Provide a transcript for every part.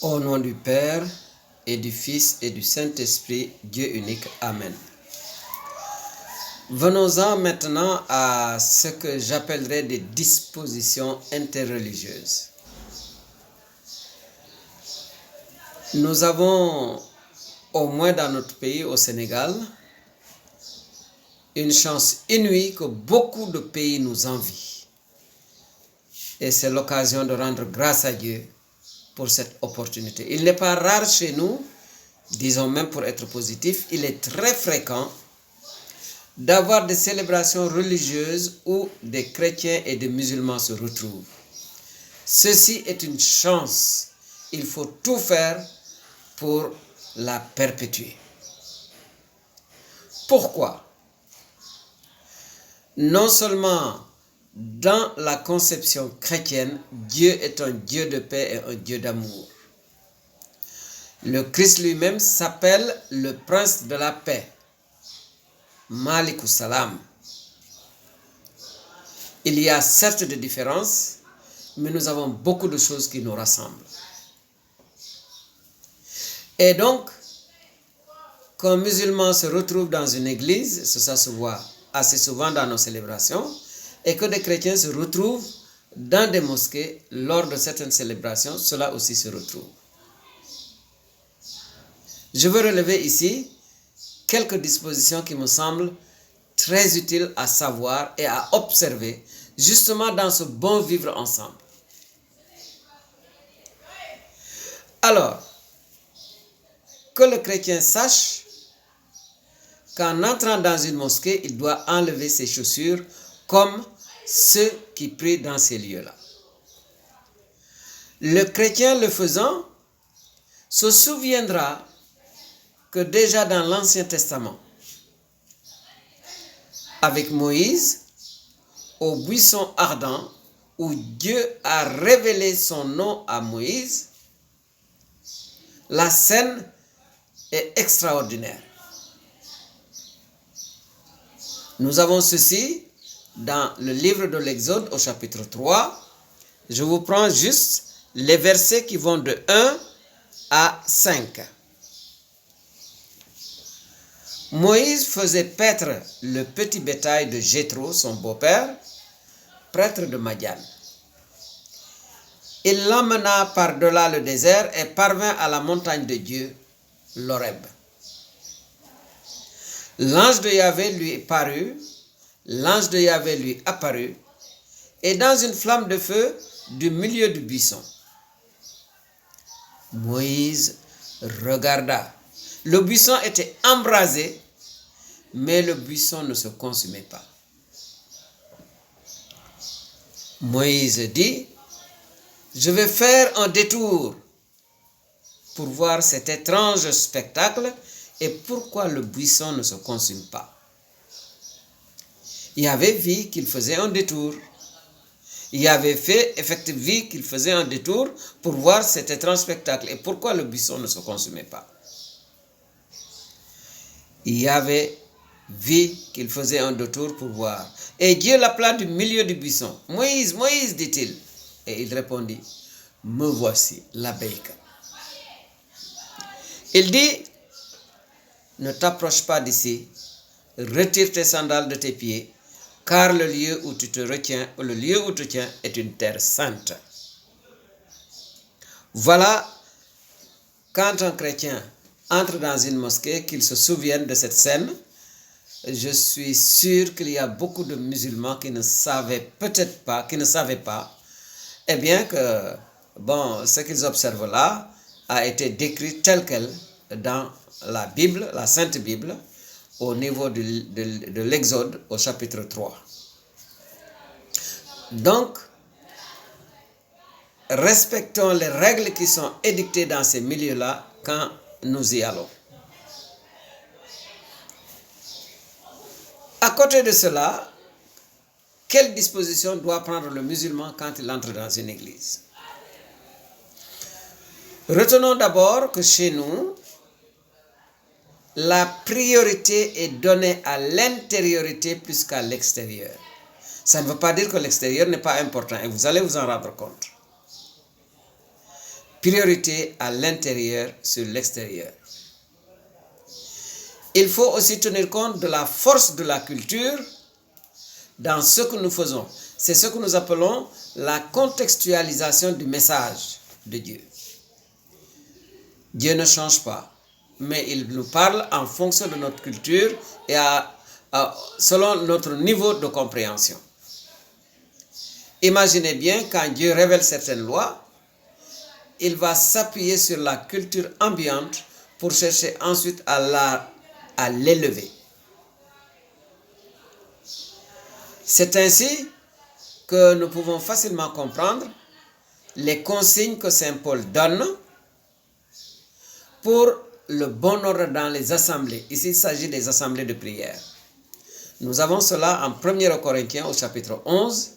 Au nom du Père et du Fils et du Saint-Esprit, Dieu unique. Amen. Venons-en maintenant à ce que j'appellerais des dispositions interreligieuses. Nous avons, au moins dans notre pays, au Sénégal, une chance inouïe que beaucoup de pays nous envient. Et c'est l'occasion de rendre grâce à Dieu pour cette opportunité. Il n'est pas rare chez nous, disons même pour être positif, il est très fréquent d'avoir des célébrations religieuses où des chrétiens et des musulmans se retrouvent. Ceci est une chance. Il faut tout faire pour la perpétuer. Pourquoi? Non seulement dans la conception chrétienne, Dieu est un Dieu de paix et un Dieu d'amour. Le Christ lui-même s'appelle le prince de la paix. Malikus Salam. Il y a certes des différences, mais nous avons beaucoup de choses qui nous rassemblent. Et donc, quand un musulman se retrouve dans une église, ça se voit assez souvent dans nos célébrations, et que des chrétiens se retrouvent dans des mosquées lors de certaines célébrations, cela aussi se retrouve. Je veux relever ici quelques dispositions qui me semblent très utiles à savoir et à observer, justement dans ce bon vivre ensemble. Alors, que le chrétien sache qu'en entrant dans une mosquée, il doit enlever ses chaussures comme ceux qui prient dans ces lieux-là. Le chrétien le faisant se souviendra que déjà dans l'Ancien Testament, avec Moïse, au buisson ardent, où Dieu a révélé son nom à Moïse, la scène est extraordinaire. Nous avons ceci dans le livre de l'Exode au chapitre 3. Je vous prends juste les versets qui vont de 1 à 5. Moïse faisait paître le petit bétail de Jéthro, son beau-père, prêtre de Madian. Il l'emmena par-delà le désert et parvint à la montagne de Dieu, l'Horeb. L'ange de Yahvé lui parut, l'ange de Yahvé lui apparut, et dans une flamme de feu du milieu du buisson. Moïse regarda. Le buisson était embrasé, mais le buisson ne se consumait pas. Moïse dit, je vais faire un détour pour voir cet étrange spectacle et pourquoi le buisson ne se consume pas. Yahvé vit qu'il faisait un détour. Yahvé fait effectivement qu'il faisait un détour pour voir cet étrange spectacle et pourquoi le buisson ne se consumait pas. Yahvé vit qu'il faisait un détour pour voir. Et Dieu l'appela du milieu du buisson. Moïse, Moïse, dit-il. Et il répondit, me voici, labbaïka. Il dit, ne t'approche pas d'ici, retire tes sandales de tes pieds, car le lieu où tu te retiens, le lieu où tu tiens est une terre sainte. Voilà, quand un chrétien entre dans une mosquée, qu'il se souvienne de cette scène. Je suis sûr qu'il y a beaucoup de musulmans qui ne savaient peut-être pas, qui ne savaient pas, eh bien que, bon, ce qu'ils observent là a été décrit tel quel dans la Bible, la Sainte Bible, au niveau de l'Exode au chapitre 3. Donc, respectons les règles qui sont édictées dans ces milieux-là quand nous y allons. À côté de cela, quelle disposition doit prendre le musulman quand il entre dans une église? Retenons d'abord que chez nous, la priorité est donnée à l'intériorité plus qu'à l'extérieur. Ça ne veut pas dire que l'extérieur n'est pas important et vous allez vous en rendre compte. priorité à l'intérieur sur l'extérieur. Il faut aussi tenir compte de la force de la culture dans ce que nous faisons. C'est ce que nous appelons la contextualisation du message de Dieu. Dieu ne change pas, mais il nous parle en fonction de notre culture et selon notre niveau de compréhension. Imaginez bien, quand Dieu révèle certaines lois, il va s'appuyer sur la culture ambiante pour chercher ensuite à l'élever. C'est ainsi que nous pouvons facilement comprendre les consignes que Saint Paul donne pour le bon ordre dans les assemblées. Ici, il s'agit des assemblées de prière. Nous avons cela en 1 Corinthiens au chapitre 11,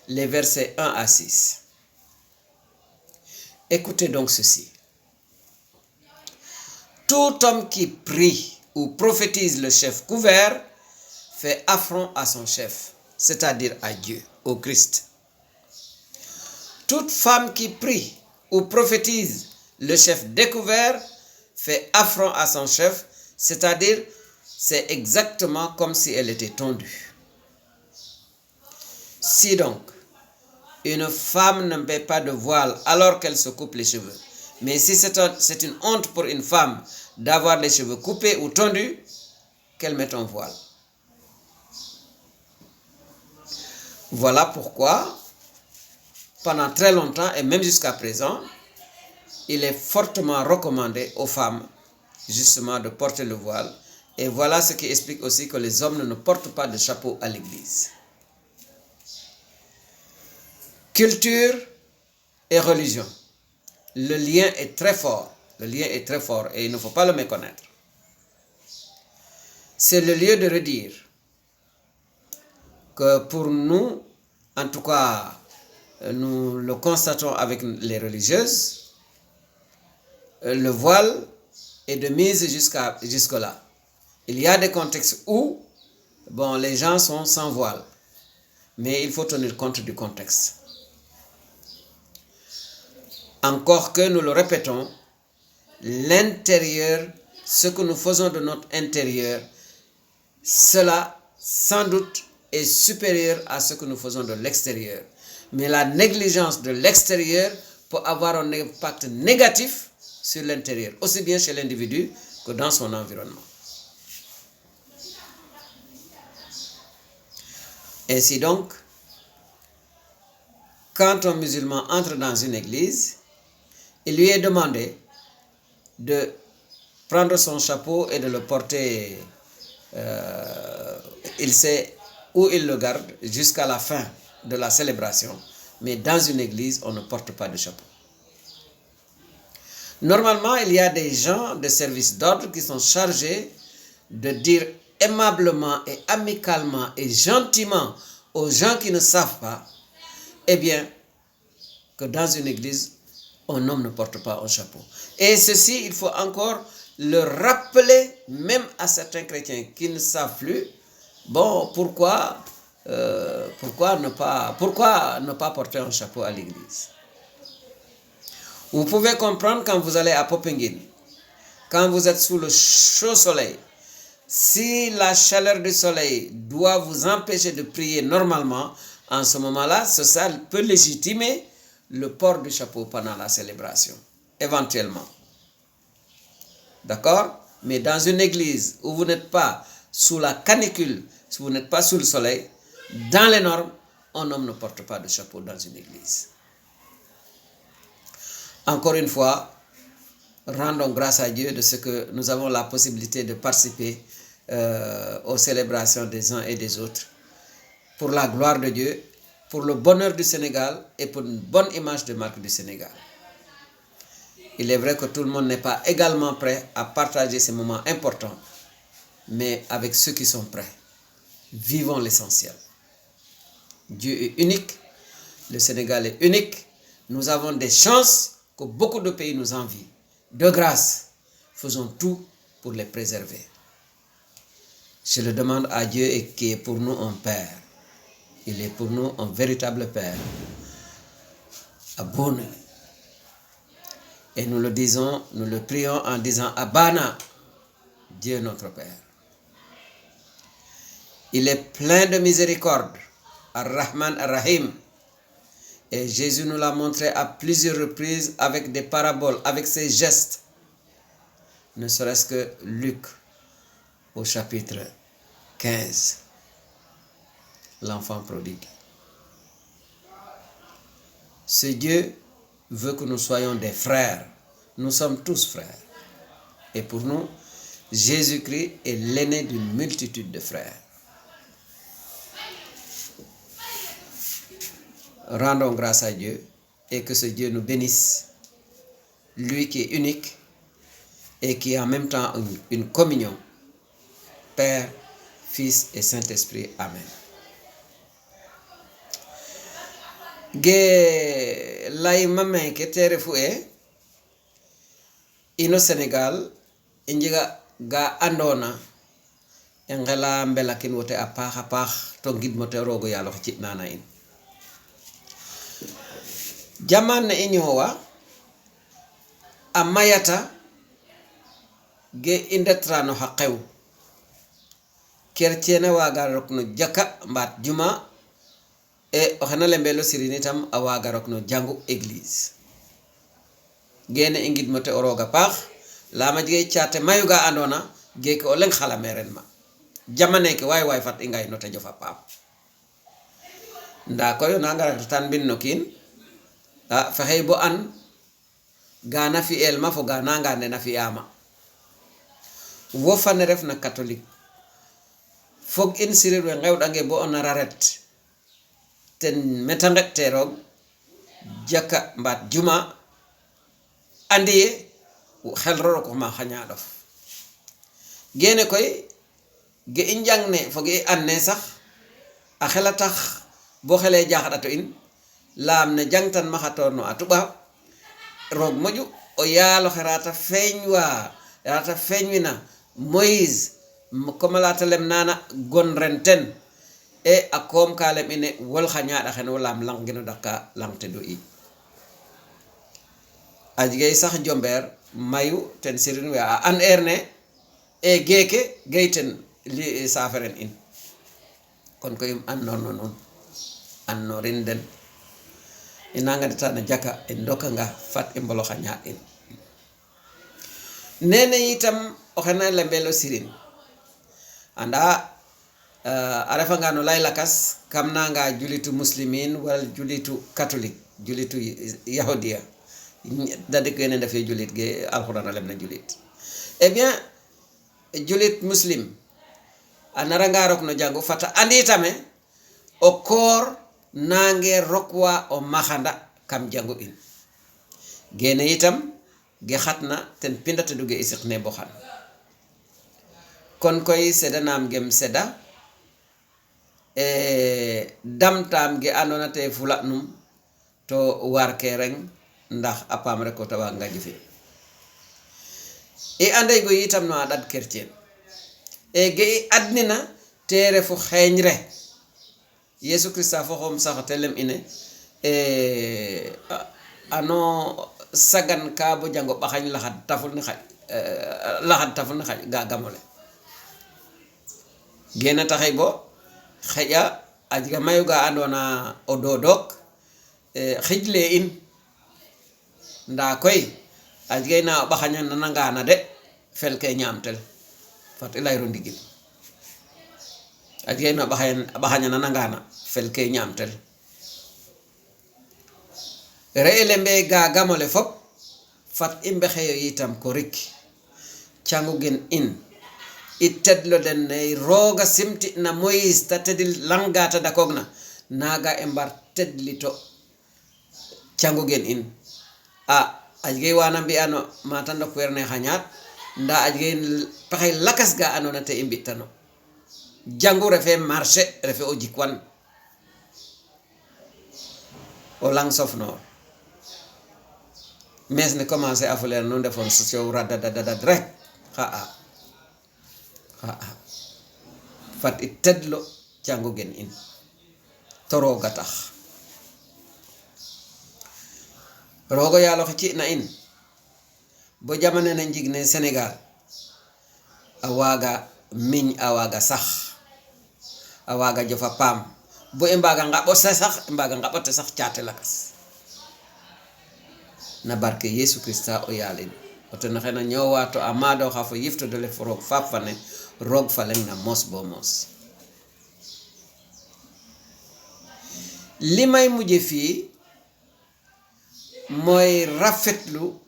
les versets 1 à 6. Écoutez donc ceci. Tout homme qui prie ou prophétise le chef couvert fait affront à son chef, c'est-à-dire à Dieu, au Christ. Toute femme qui prie ou prophétise le chef découvert fait affront à son chef, c'est-à-dire c'est exactement comme si elle était tondue. Si donc une femme ne met pas de voile alors qu'elle se coupe les cheveux, mais si c'est une honte pour une femme d'avoir les cheveux coupés ou tondus, qu'elle mette un voile. Voilà pourquoi, pendant très longtemps et même jusqu'à présent, il est fortement recommandé aux femmes justement de porter le voile. Et voilà ce qui explique aussi que les hommes ne portent pas de chapeau à l'église. Culture et religion. Le lien est très fort. Le lien est très fort et il ne faut pas le méconnaître. C'est le lieu de redire que pour nous, en tout cas, nous le constatons avec les religieuses, le voile est de mise jusque-là. Il y a des contextes où les gens sont sans voile, mais il faut tenir compte du contexte. Encore que nous le répétons, l'intérieur, ce que nous faisons de notre intérieur, cela sans doute est supérieur à ce que nous faisons de l'extérieur. Mais la négligence de l'extérieur peut avoir un impact négatif sur l'intérieur, aussi bien chez l'individu que dans son environnement. Ainsi donc, quand un musulman entre dans une église, il lui est demandé de prendre son chapeau et de le porter, il sait où il le garde jusqu'à la fin de la célébration, mais dans une église, on ne porte pas de chapeau. Normalement, il y a des gens de service d'ordre qui sont chargés de dire aimablement et amicalement et gentiment aux gens qui ne savent pas, eh bien, que dans une église, un homme ne porte pas un chapeau. Et ceci, il faut encore le rappeler même à certains chrétiens qui ne savent plus, pourquoi ne pas porter un chapeau à l'église. Vous pouvez comprendre quand vous allez à Popenguine, quand vous êtes sous le chaud soleil, si la chaleur du soleil doit vous empêcher de prier normalement, en ce moment-là, ça peut légitimer le port du chapeau pendant la célébration, éventuellement. D'accord? Mais dans une église où vous n'êtes pas sous la canicule, si vous n'êtes pas sous le soleil, dans les normes, un homme ne porte pas de chapeau dans une église. Encore une fois, rendons grâce à Dieu de ce que nous avons la possibilité de participer aux célébrations des uns et des autres, pour la gloire de Dieu, pour le bonheur du Sénégal et pour une bonne image de marque du Sénégal. Il est vrai que tout le monde n'est pas également prêt à partager ces moments importants, mais avec ceux qui sont prêts, vivons l'essentiel. Dieu est unique, le Sénégal est unique, nous avons des chances que beaucoup de pays nous envient. De grâce, faisons tout pour les préserver. Je le demande à Dieu et qui est pour nous un Père. Il est pour nous un véritable Père. Abonnez. Et nous le disons, nous le prions en disant Abana, Dieu notre Père. Il est plein de miséricorde, Ar-Rahman Ar-Rahim. Et Jésus nous l'a montré à plusieurs reprises avec des paraboles, avec ses gestes. Ne serait-ce que Luc au chapitre 15, l'enfant prodigue. Ce Dieu veut que nous soyons des frères. Nous sommes tous frères. Et pour nous, Jésus-Christ est l'aîné d'une multitude de frères. Rendons grâce à Dieu et que ce Dieu nous bénisse, lui qui est unique et qui est en même temps une communion, Père, Fils et Saint-Esprit. Amen. Ge lay mamen ke tere fu ino Sénégal injiga ga andona engela mbela kin wote a paax to ngid mote rogo yalo ci nana in jaman ne inyowa amayata ge indetrano haqew kertiene waga rokno jaka mbat juma e oxena lembelo sirini tam a waga rokno jangu église gene ingid mote oroga paax lama jige ciate mayuga andona ge ko leng xala meren ma jamane ke way fat ingay no te jofa pam nda koyo nanga tan bin nokin fexey bo an gana fi el ma fo gana nga ne na fi ama wo fa ne ref na catholique fog in sirir we ngewdange bo on raret ten metanget terog jaka mbat juma andi xel roro ko ma xanya dof gene koy ge injang ne fogi anne sax a xela tax bo xele jaxata in lam ne jangtan ma xatorno atuba rog moju o yaalo xerata feñwina Moïse comme la telem nana gon renten e akom kalem ine wol xanya da xeno lam lang gino daka lang te do i ajigay sax jomber mayu ten sirin we an erne e geke geyten li safaren in kon ko an non an no rinden inanga de tan jaka en doka nga fat e mbolo xanya in nene itam o xena lembelo sirin anda arafa nga no lay lakas kam nanga julitu muslimin wal julitu catholique julitu yahudiya dade ko ene dafay julit ge alquran lem na julit eh bien julit muslim anara nga rok no jangu fata andi tame o kor nange rokwa o mahanda kam jangu in gene itam ge khatna ten pindata duge isiqne boxan kon koy sedanam gem seda damtam ge anona te fula num to war kereng ndax apam rek ko tawa nga jife e anday go yitam no adat chrétien e ge adnina tere fu xeñre yesu christa fo xom sax telem ine ano sagan ka bo jango baxañ laxat taful ni xaj ga gamole gena taxay bo xeja ajiga mayuga andona o dodok xijle in nda koy ajiga na baxaña nananga na de fel ke ñamtel fat ilayro ndigil ajiga na baxaña nananga na fel ke ñamtel reele mbe ga gamole fop fat imbe xeyo yitam ko rik cangu gen in itedlo den ne roga simti na Moïse ta tedil langata da kogna naga embar tedlito cangu gen in ajge wana mbi ano matando kwerne xanyat nda ajge paxay lakas ga anona te imbitano jangu refe marché refe o jikwan o lang sofno mes ne commencé à faire non defon socio radadadad rek fat itedlo cangu gen in toro gatax rogo yalo ci na in bo jamane na jigne Sénégal a waga miñ a waga sax a waga jofa pam bo e mbaga ngabo sax mbaga ngabote sax ciate lakas na barke Yesu Christa o yalin oto na xena ñowato amado xafo yifto dole forok fafane rog falen na mos bo mos limay mujje fi moy rafetlu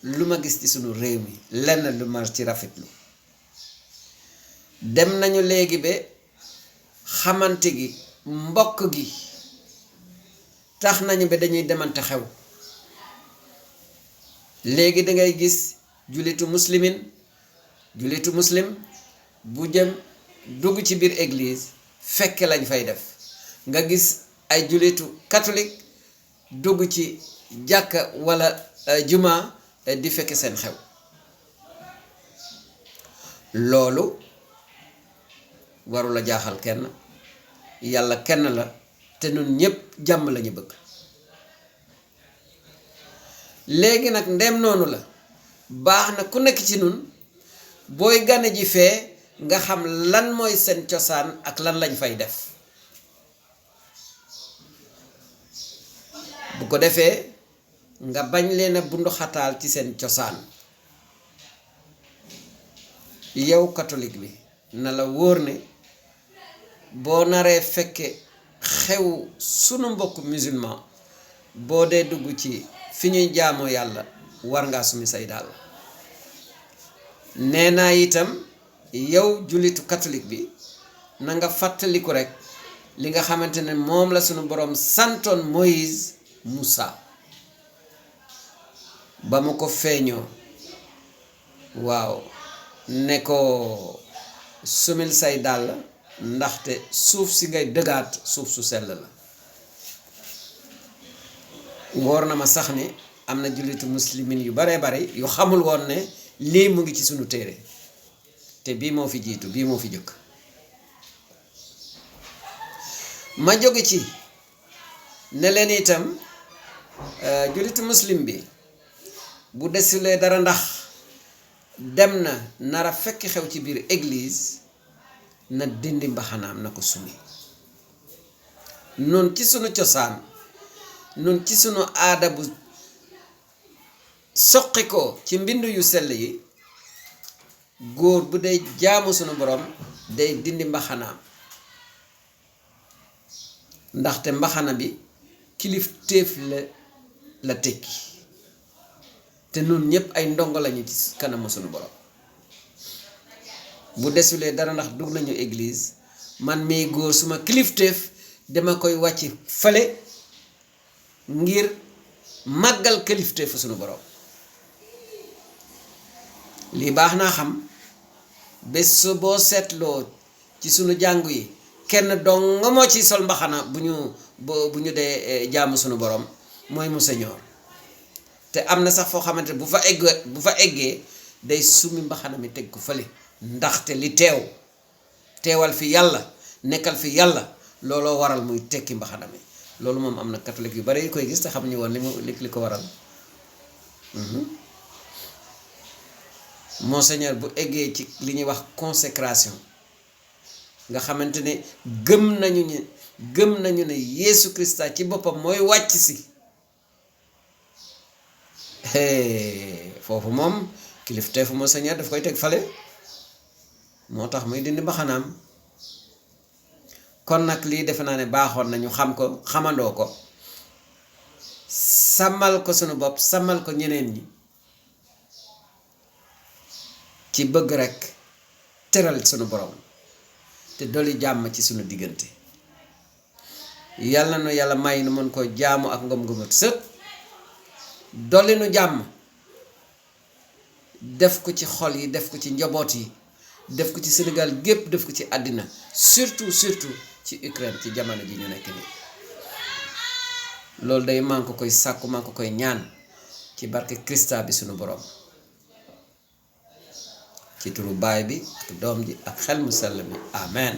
luma gis ci sunu réew mi lenn lu mar ci rafetlu dem nañu léegi be xamante gi mbokk gi tax nañu be dañuy demante xew léegi da ngay gis julitu muslim bu jëm dugg ci biir église fekk lañ fay def nga gis ay julitu catholique dugg ci jàkka wala juma di fekk seen xew loolu warula jaaxal kenn yàlla kenn la te nun ñépp jàmm lañu bëgg léegi nag ndem noonu la baax na ku nekk ci nun booy gane ji fee nga xam lan mooy seen cosaan ak lan lañ fay def bu ko defee nga bañ leen a bunduxataal ci seen cosaan yow catholique bi na la wóor ne boo naree fekke xew sunu mbokk musulman boo dee dugg ci fi ñuy jaamoo yàlla war ngaa sumi say daal nee naa itam yow jullitu catholique bi na nga fàttaliku rek li nga xamante ne moom la sunu borom santoon Moïse Moussa ba mu ko feeñoo waaw ne ko sumil say dàll ndaxte suuf si ngay dëggaat suuf su sell la wóor na ma sax ni am na jullitu muslimin yu bare yu xamul woon ne lii mu ngi ci sunu téere te bii moo fi jiitu bii moo fi jëkk ma jóge ci ne leen itam jullitu muslim bi bu desulee dara ndax dem na nara fekk xew ci biir église na dindi mbaxanaam na ko sumi nun ci sunu cosaan nun ci sunu aada bu soqi ko ci mbind yu sell yi góor bu day jaamu sunu borom day dindi mbaxanaam ndaxte mbaxana bi kilifteef la tekki te nun ñépp ay ndongo lañu ci kanamu sunu borom bu desulee dara ndax dugg nañu église man mii góor suma kilifteef dama koy wàcc fale ngir màggal kilifteefu sunu borom lii baax naa xam bés boo seetloo ci sunu jàngu yi kenn dong moo ci sol mbaxana bu ñu dee jaamu sunu borom mooy Monseigneur te am na sax foo xamante bu fa eggee day sumi mbaxana mi teg ko fële ndaxte li teewal fi yàlla nekkal fi yàlla looloo waral muy tekki mbaxana mi loolu moom am na catholique yu bari yu koy gis te xam ñu woon li ko waral Monseigneur bu eggee ci li ñuy wax consécration nga xamante ne gëm nañu ne Yesu Christa ci boppam mooy wàcc si foofu moom kilifteefu Monseigneur daf koy teg fale moo tax muy dindi mbaxanaam kon nag lii defe naa ne baaxoon nañu xam ko xamandoo ko sàmmal ko sunu bopp sàmmal ko ñeneen ñi ci bëgg rekk teral sunu borom te dolli jàmm ci sunu diggante yàlla na yàlla may nu mën koo jaamu ak ngëm-ngëmat sët dolli nu jàmm def ko ci xol yi def ko ci njaboot yi def ko ci Sénégal gépp def ko ci àddina surtout ci Ukraine ci jamono ji ñu nekk nii loolu day maa ngi ko koy sàkku maa ngi ko koy ñaan ci barke Krista bi sunu borom ci turu baay bi ak doom ji ak xel mu sell mi amen